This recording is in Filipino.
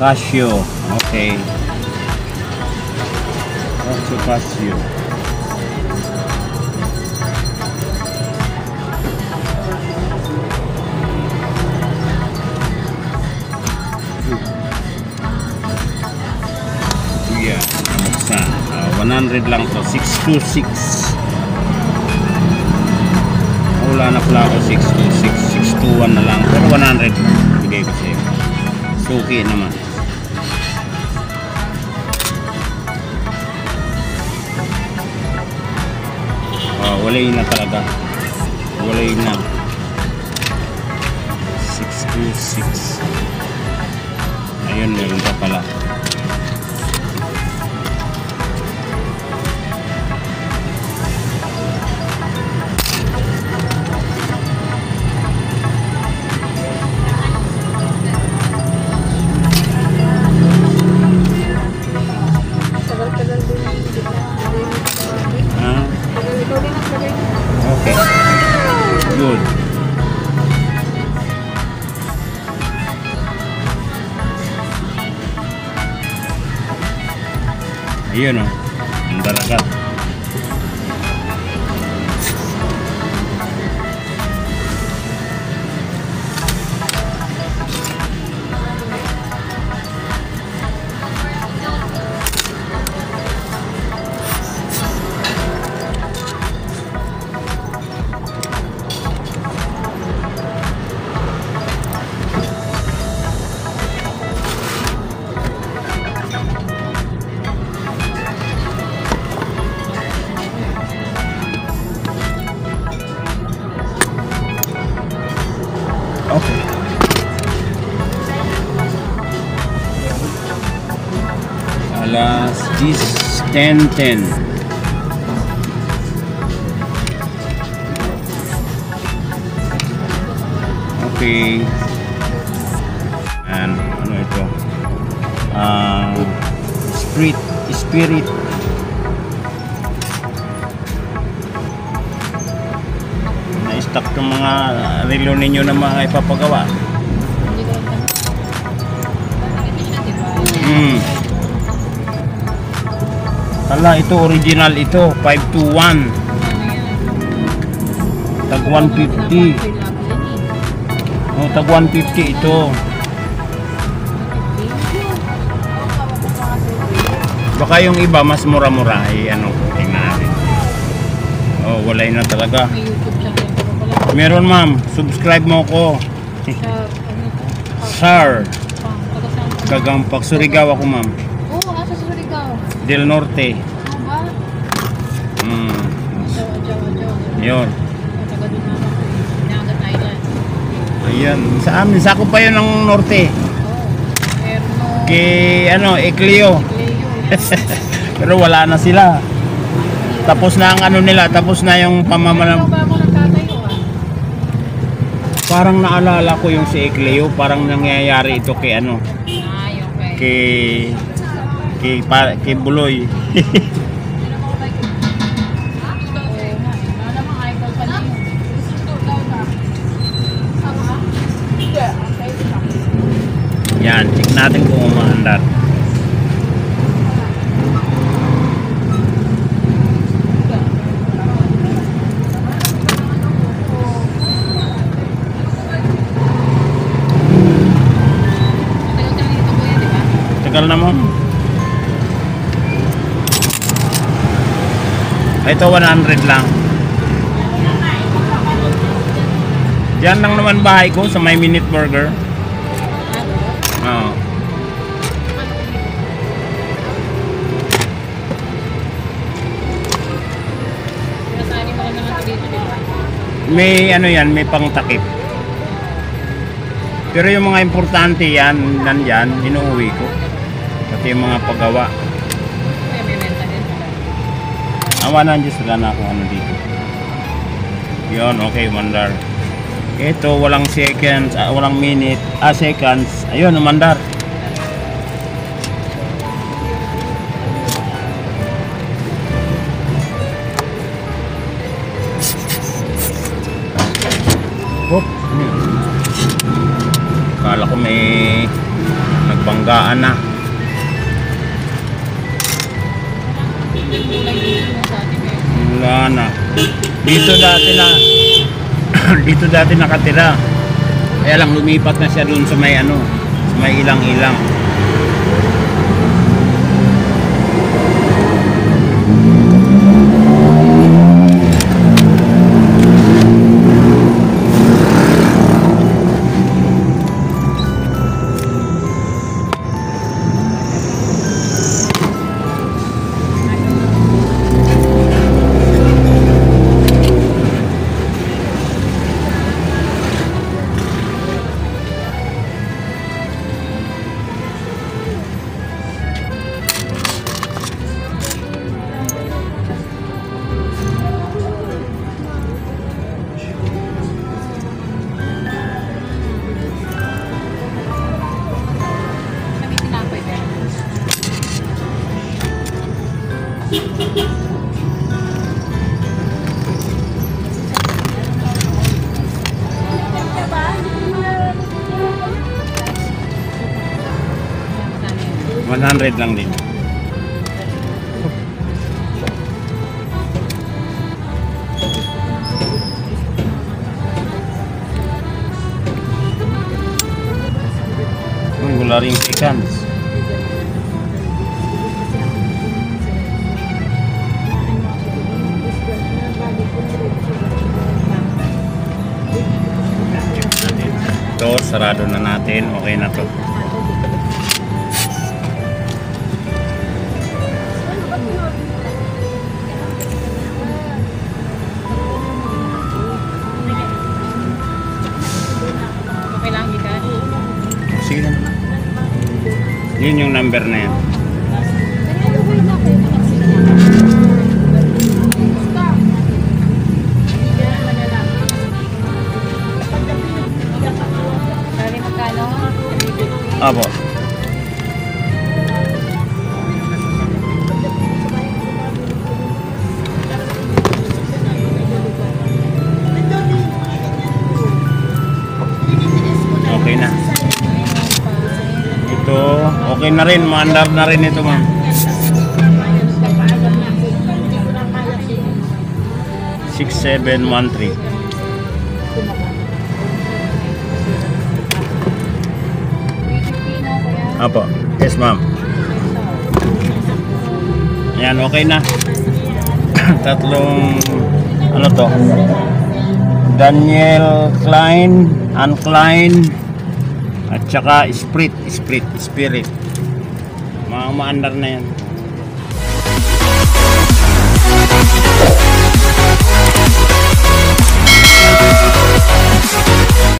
Casio. Okay. Casio. Yeah, 100 lang to. 626. Wala na pala ako 626. 621 na lang. Pero 100 bigay ko sa'yo. Suki naman. Walay na talaga. Walay na. 626. Ayun, meron pa pala. Okay. Good. Ayun o. Ang dalagat. Okay. Alas 10:10. Okay. And ano ito? Spirit. Na-stock ng mga relo ninyo na mga ipapagawa. Kala ito original ito 521. Tag 150. Oh, tag 150 ito. Baka yung iba mas mura-mura ano, tingnan natin. Oh, walay na talaga. Meron ma'am, subscribe mo ko. Sir. Gagampak, Surigao ako ma'am. Oo, nasa Surigao. Del Norte. Yun. Ayan, sa amin, sako pa yun ng Norte. Kay ano, Ecleo. Pero wala na sila. Tapos na ang ano nila, tapos na yung pamamanang. Parang naalala ko yung si Ecleo, parang nangyayari ito kay ano. Kay Buloy. Yan, check natin kung umaandar. Tagal naman. Ito 100 lang. Diyan lang naman bahay ko sa may Minute Burger. Oo. May ano yan, may pangtakip. Pero yung mga importante yan, nandyan, inuuwi ko. Pati yung mga paggawa. Awa na dyan sila na kung ano dito. Yun, okay, mandar. Ito, walang seconds, walang minute, seconds. Ayun, mandar. Hop. Kala ko may banggaan na. Wala na. Dito dati na dito dati nakatira. Kaya lang lumipat na siya doon sa may ano, sa may ilang-ilang. $100 lang din. Wala ring seconds. Ito, sarado na natin. Okay na to. Sige na. Yun yung number na yan. Apo. Okay na. Ito, okay na rin. Maandar na rin ito, ma'am. 6713. Apo. Yes, ma'am. Ayan, okay na. Tatlong, ano to? Daniel Klein, Ann Klein, at saka Spirit. Mga maandar na yan.